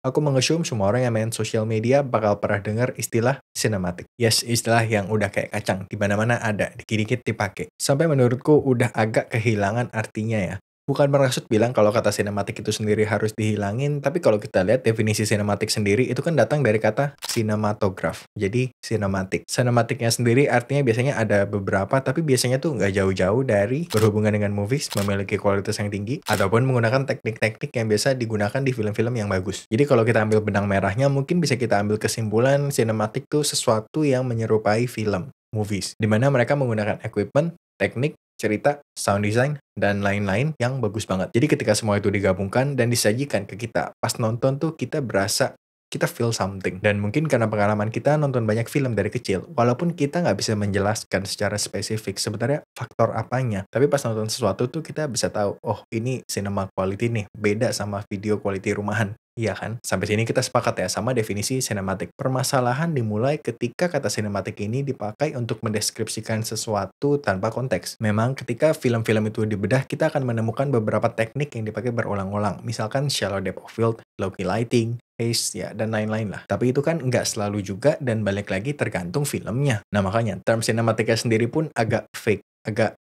Aku mengassume semua orang yang main sosial media bakal pernah dengar istilah sinematik. Yes, istilah yang udah kayak kacang, di mana-mana ada, dikit-dikit dipakai. Sampai menurutku udah agak kehilangan artinya ya. Bukan bermaksud bilang kalau kata sinematik itu sendiri harus dihilangin, tapi kalau kita lihat definisi sinematik sendiri itu kan datang dari kata sinematograf. Jadi sinematik. Sinematiknya sendiri artinya biasanya ada beberapa, tapi biasanya tuh nggak jauh-jauh dari berhubungan dengan movies, memiliki kualitas yang tinggi, ataupun menggunakan teknik-teknik yang biasa digunakan di film-film yang bagus. Jadi kalau kita ambil benang merahnya, mungkin bisa kita ambil kesimpulan sinematik tuh sesuatu yang menyerupai film, movies. Dimana mereka menggunakan equipment, teknik, cerita, sound design, dan lain-lain yang bagus banget. Jadi ketika semua itu digabungkan dan disajikan ke kita, pas nonton tuh kita berasa kita feel something. Dan mungkin karena pengalaman kita nonton banyak film dari kecil, walaupun kita nggak bisa menjelaskan secara spesifik sebenarnya faktor apanya, tapi pas nonton sesuatu tuh kita bisa tahu, oh ini cinema quality nih, beda sama video quality rumahan. Iya kan? Sampai sini kita sepakat ya sama definisi sinematik. Permasalahan dimulai ketika kata sinematik ini dipakai untuk mendeskripsikan sesuatu tanpa konteks. Memang ketika film-film itu dibedah, kita akan menemukan beberapa teknik yang dipakai berulang-ulang. Misalkan shallow depth of field, low key lighting, pace, ya, dan lain-lain lah. Tapi itu kan nggak selalu juga dan balik lagi tergantung filmnya. Nah makanya, term sinematika sendiri pun agak fake, agak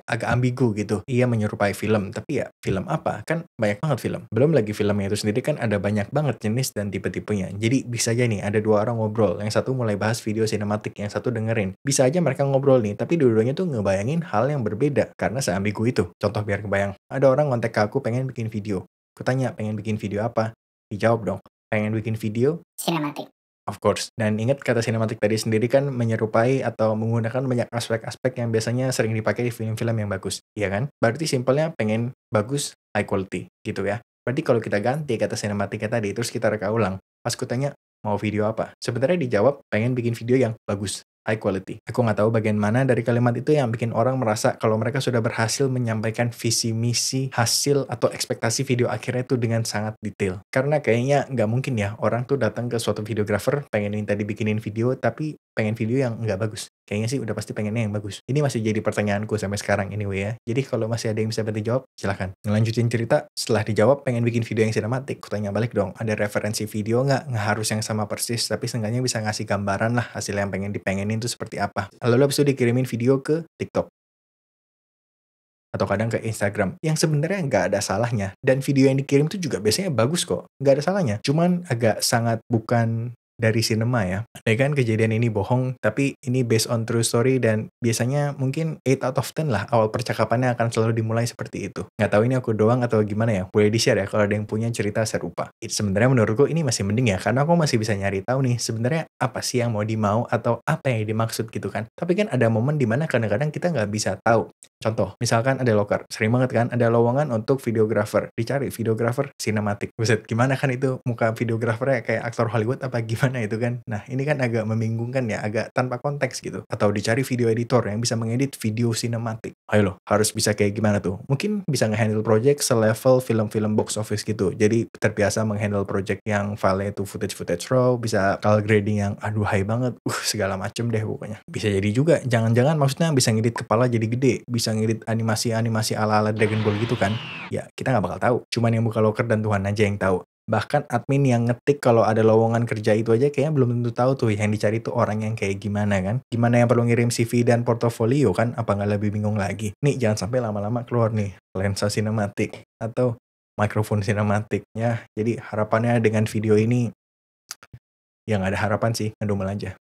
agak ambigu gitu. Iya menyerupai film, tapi ya film apa? Kan banyak banget film. Belum lagi filmnya itu sendiri kan ada banyak banget jenis dan tipe-tipenya. Jadi bisa aja nih ada dua orang ngobrol, yang satu mulai bahas video sinematik, yang satu dengerin. Bisa aja mereka ngobrol nih, tapi dua-duanya tuh ngebayangin hal yang berbeda karena seambigu itu. Contoh biar kebayang, ada orang ngontek ke aku pengen bikin video. Kutanya pengen bikin video apa? Dijawab dong, pengen bikin video Sinematik. of course. Dan ingat kata sinematik tadi sendiri kan menyerupai atau menggunakan banyak aspek-aspek yang biasanya sering dipakai di film-film yang bagus, iya kan? Berarti simpelnya pengen bagus, high quality, gitu ya. Berarti kalau kita ganti kata sinematiknya tadi, terus kita reka ulang, pas kutanya mau video apa? Sebenarnya dijawab pengen bikin video yang bagus, high quality. Aku nggak tahu bagian mana dari kalimat itu yang bikin orang merasa kalau mereka sudah berhasil menyampaikan visi misi, hasil, atau ekspektasi video akhirnya itu dengan sangat detail. Karena kayaknya nggak mungkin ya orang tuh datang ke suatu videographer pengen minta dibikinin video tapi pengen video yang nggak bagus. Kayaknya sih udah pasti pengennya yang bagus. Ini masih jadi pertanyaanku sampai sekarang anyway ya. Jadi kalau masih ada yang bisa bantu jawab, silahkan. Ngelanjutin cerita, setelah dijawab pengen bikin video yang sinematik, kutanya balik dong, ada referensi video nggak harus yang sama persis, tapi seenggaknya bisa ngasih gambaran lah hasil yang pengen dipengenin tuh seperti apa. Lalu habis itu dikirimin video ke TikTok. Atau kadang ke Instagram, yang sebenarnya nggak ada salahnya. Dan video yang dikirim tuh juga biasanya bagus kok, nggak ada salahnya. Cuman agak sangat bukan dari sinema ya. Andai kan kejadian ini bohong, tapi ini based on true story dan biasanya mungkin 8 out of 10 lah awal percakapannya akan selalu dimulai seperti itu. Nggak tahu ini aku doang atau gimana ya, boleh di-share ya kalau ada yang punya cerita serupa. Sebenarnya menurutku ini masih mending ya, karena aku masih bisa nyari tahu nih sebenarnya apa sih yang mau dimau atau apa yang dimaksud gitu kan. Tapi kan ada momen dimana kadang-kadang kita nggak bisa tahu. Contoh, misalkan ada loker, sering banget kan ada lowongan untuk videographer, dicari videographer sinematik. Buset, gimana kan itu muka videografernya kayak aktor Hollywood apa gimana itu kan? Nah, ini kan agak membingungkan ya, agak tanpa konteks gitu. Atau dicari video editor yang bisa mengedit video sinematik. Ayo loh, harus bisa kayak gimana tuh? Mungkin bisa nge-handle project selevel film-film box office gitu. Jadi terbiasa meng-handle project yang file itu footage raw, bisa color grading yang aduhai banget, segala macem deh pokoknya. Bisa jadi juga, jangan-jangan maksudnya bisa ngedit kepala jadi gede, bisa ngedit animasi-animasi ala-ala Dragon Ball gitu kan. Ya, kita nggak bakal tahu. Cuman yang buka loker dan Tuhan aja yang tahu. Bahkan admin yang ngetik kalau ada lowongan kerja itu aja kayaknya belum tentu tahu tuh yang dicari tuh orang yang kayak gimana kan. Gimana yang perlu ngirim CV dan portofolio kan, apa nggak lebih bingung lagi. Nih jangan sampai lama-lama keluar nih lensa sinematik atau mikrofon sinematik ya. Jadi harapannya dengan video ini ya nggak ada harapan sih, ngedumel aja.